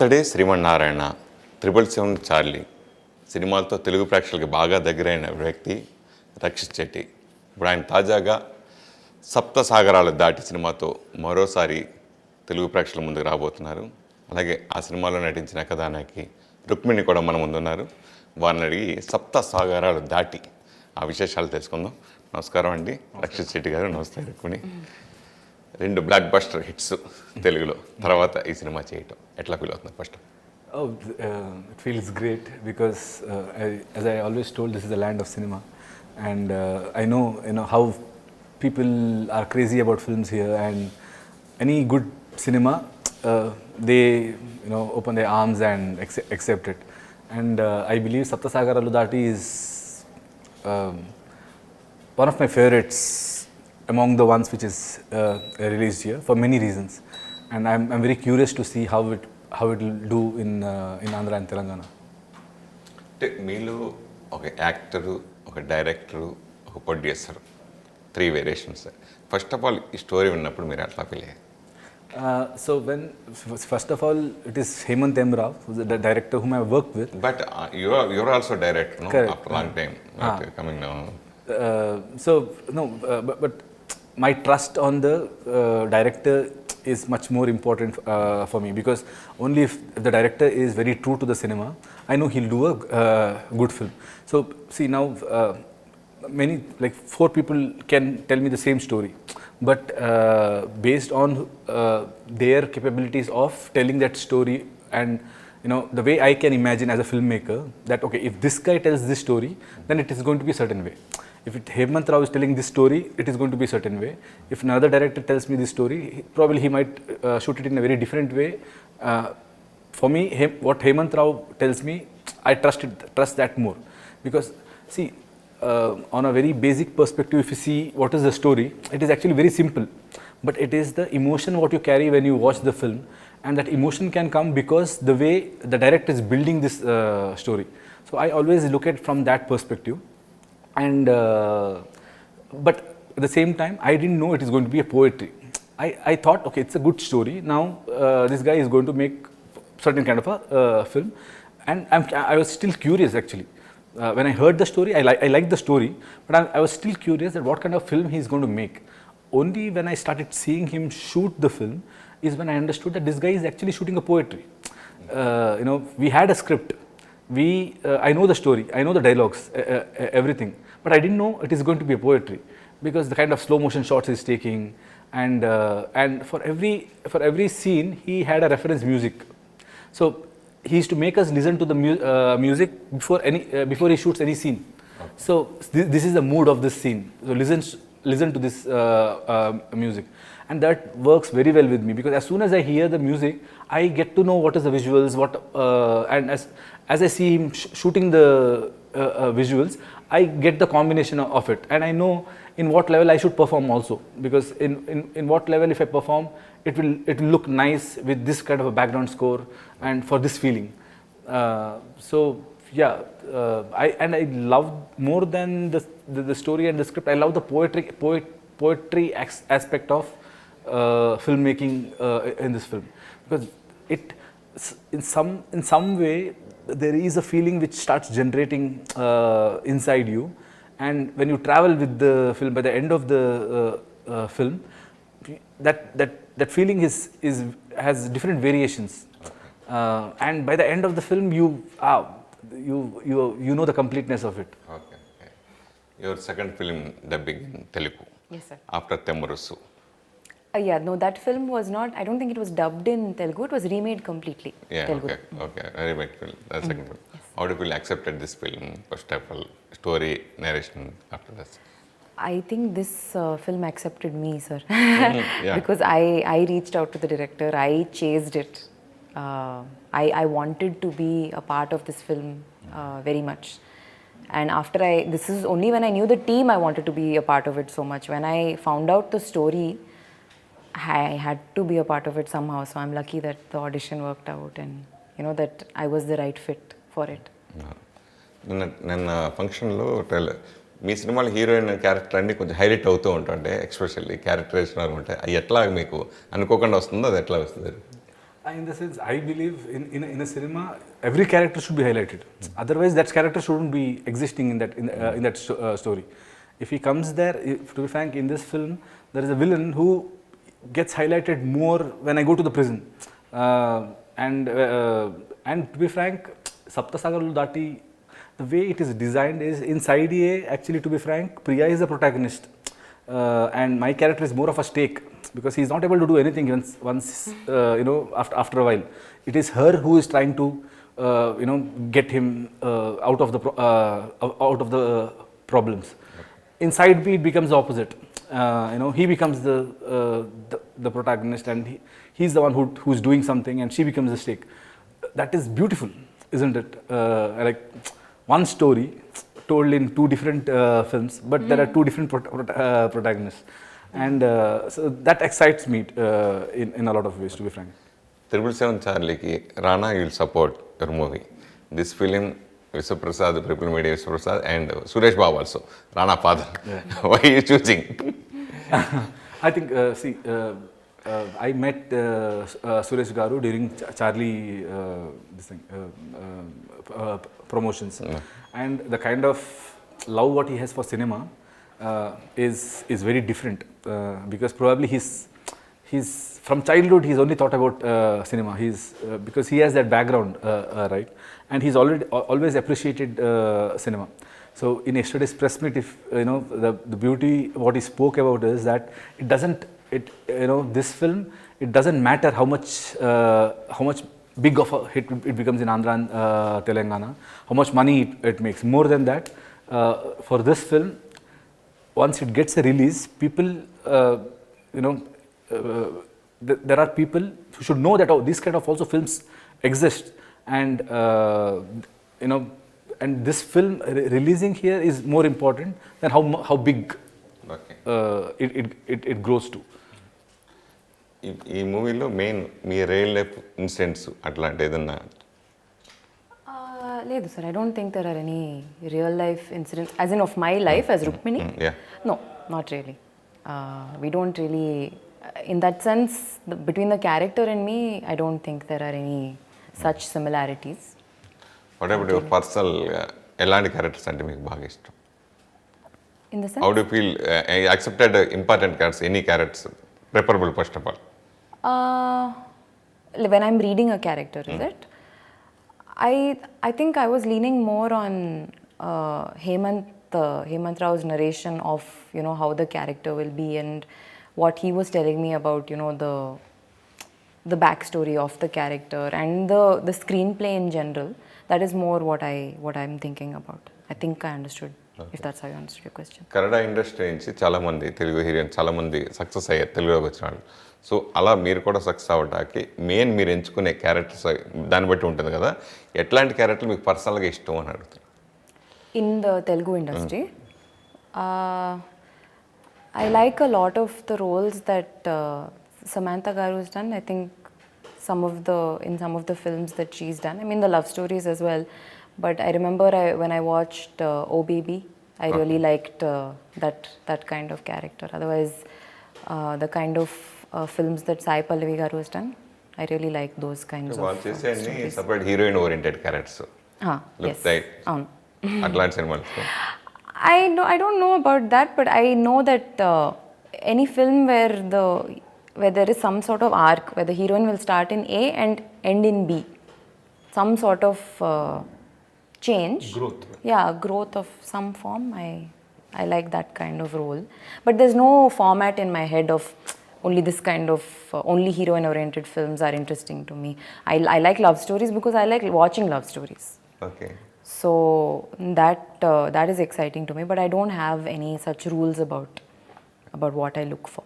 అతడే శ్రీమన్నారాయణ, 777 చార్లీ సినిమాలతో తెలుగు ప్రేక్షకులకి బాగా దగ్గరైన వ్యక్తి రక్షిత్ శెట్టి. ఇప్పుడు ఆయన తాజాగా సప్త సాగరాలు దాటి సినిమాతో మరోసారి తెలుగు ప్రేక్షకుల ముందుకు రాబోతున్నారు. అలాగే ఆ సినిమాలో నటించిన కథానాయకి రుక్మిణి కూడా మన ముందున్నారు. వారిని అడిగి సప్త సాగరాలు దాటి ఆ విశేషాలు తెలుసుకుందాం. నమస్కారం అండి రక్షిత్ శెట్టి గారు. నమస్తే రుక్మిణి. 2 బ్లాక్ బస్టర్ హిట్స్ తెలుగులో, తర్వాత ఈ సినిమా చేయటం ఎట్లా ఫీల్ అవుతుంది first? It feels great because as I always told, this is the land of cinema, and I know how people are crazy about films here, and any good cinema they open their arms and accept it, and I believe Sapta Sagaralu Dhati is one of my favorites among the ones which is released here for many reasons, and I'm very curious to see how it will do in Andhra and Telangana. అంటే మీలో ఒక actor, ఒక director, ఒక producer, 3 variations. First of all ఈ story విన్నప్పుడు మీరు ఎట్లా feel అయ్యారు? So first of all, it is Hemant M. Rao, who's the director whom I worked with. But you're also director, no? Correct. After a long time coming now. But my trust on the director is much more important for me, because only if the director is very true to the cinema, I know he'll do a good film. So see, now many, like 4 people can tell me the same story, but based on their capabilities of telling that story, and the way I can imagine as a filmmaker, that okay, if this guy tells this story, then it is going to be a certain way. If Hemant Rao is telling this story, it is going to be a certain way. If another director tells me this story, probably he might shoot it in a very different way. For me, what Hemant Rao tells me, I trust that more. Because see, on a very basic perspective, if you see what is the story, it is actually very simple. But it is the emotion what you carry when you watch the film, and that emotion can come because the way the director is building this story. So I always look at it from that perspective. And but at the same time, I didn't know it is going to be a poetry. I thought, okay, it's a good story. Now this guy is going to make certain kind of a film, and I was still curious actually. When I heard the story, I liked the story, but I was still curious that what kind of film he is going to make. Only when I started seeing him shoot the film is when I understood that this guy is actually shooting a poetry. We had a script. I know the story, I know the dialogues, everything, but I didn't know it is going to be a poetry, because the kind of slow motion shots he's taking, and for every scene he had a reference music. So he used to make us listen to the music before he shoots any scene. Okay. So this is the mood of this scene. So listen to this music, and that works very well with me, because as soon as I hear the music, I get to know what is the visuals, and as I see him shooting the visuals, I get the combination of it, and I know in what level I should perform also, because in what level if I perform, it will look nice with this kind of a background score and for this feeling. So yeah, I love more than the story and the script. I love the poetry aspect of filmmaking in this film, because it in some way there is a feeling which starts generating inside you, and when you travel with the film, by the end of the film, that feeling has different variations, and by the end of the film you know the completeness of it. Okay. Your second film dubbing in Telugu. Yes, sir. After Temmurusu. No, that film was not, I don't think it was dubbed in Telugu, it was remade completely. Yeah, Telugu. okay. Remade film, the second film. Yes. How do you feel accepted this film? First of all, story, narration, after that? I think this film accepted me, sir. Yeah. Because I reached out to the director, I chased it. I wanted to be a part of this film very much. And after this is only when I knew the team, I wanted to be a part of it so much. When I found out the story, I had to be a part of it somehow. So I'm lucky that the audition worked out, and that I was the right fit for it. నిన్న ఫంక్షన్లో మీ సినిమాలో heroine character అన్నీ కొంచెం highlight అవుతూ ఉంటుంటే, especially characterisation ఉంటాయి, అవి ఎట్లా మీకు అనుకోకుండా వస్తుందో అది ఎట్లా వస్తుంది? In the sense, I believe in a cinema, every character should be highlighted. Otherwise, that character shouldn't be existing in that story. If he comes there, to be frank, in this film, there is a villain who gets highlighted more when I go to the prison. And to be frank, Sapta Sagaralu Dhati, the way it is designed is inside A. Actually, to be frank, Priya is the protagonist, and my character is more of a stake because he is not able to do anything once after a while. It is her who is trying to get him out of the problems. Inside B, it becomes the opposite. He becomes the protagonist, and he's the one who's doing something, and she becomes the stake. That is beautiful, isn't it? Like one story told in two different films, but there are two different protagonists, and so that excites me in a lot of ways, to be frank. 777 Charlie, Rana, you will support your movie. This film, Visaprasad, People Media Visaprasad, and Suresh Babu also, Rana father. Yeah. Why are you choosing? I think, I met Suresh Garu during Charlie promotions, and the kind of love what he has for cinema is very different, because probably he's from childhood he's only thought about cinema. Because he has that background, right, and he's always appreciated cinema. So in yesterday's press meet, if the beauty what he spoke about is that this film, it doesn't matter how much big of a hit it becomes in Andhra and Telangana, how much money it makes. More than that, for this film, once it gets a release, people, there are people who should know that these kind of also films exist, and and this film releasing here is more important than how big it grows to. ఈ మూవీలో main మీ real life incidents అట్లాంటి ఏదన్నా? లేదు sir, I don't think there are any real life incidents, as in of my life as Rukmini. Yeah. No, not really. We don't really, in that sense, between the character and me, I don't think there are any such similarities. What about your personal, ఎలాంటి characters అంటే మీకు బాగా ఇష్టం? In the sense? How do you feel accepted important characters, any characters preferable first of all? When I'm reading a character, is it? I think I was leaning more on Hemant Rao's narration of how the character will be, and what he was telling me about the backstory of the character and the screenplay in general. That is more what I'm thinking about. I think I understood. Okay. If that's how you understood your question. Kannada industry నుంచి చాలామంది Telugu heroine చాలామంది success అయ్యారు తెలుగులోకి వచ్చిన వాళ్ళు. So అలా మీరు కూడా సక్సెస్ అవ్వడానికి మెయిన్ మీరు ఎంచుకునే క్యారెక్టర్స్ దాన్ని బట్టి ఉంటుంది కదా, ఎట్లాంటి క్యారెక్టర్లు మీకు పర్సనల్గా ఇష్టం అని అడుగుతారు? In the Telugu industry, I like a lot of the roles that Samantha Garu has done. I think in some of the films that she's done. I mean, the love stories as well. But I remember when I watched OBB, I really liked that kind of character. Otherwise, the kind of films that Sai Pallavi Garu has done, I really like those kinds of stories. Separate heroine oriented characters. Yes. అట్లాంటి సినిమాలు I don't know about that, but I know that any film where there is some sort of arc, where the heroine will start in A and end in B, some sort of change. Growth. Yeah, growth of some form. I like that kind of role. But there's no format in my head of only this kind of, only heroine-oriented films are interesting to me. I like love stories because I like watching love stories. Okay. So that is exciting to me, but I don't have any such rules about what I look for.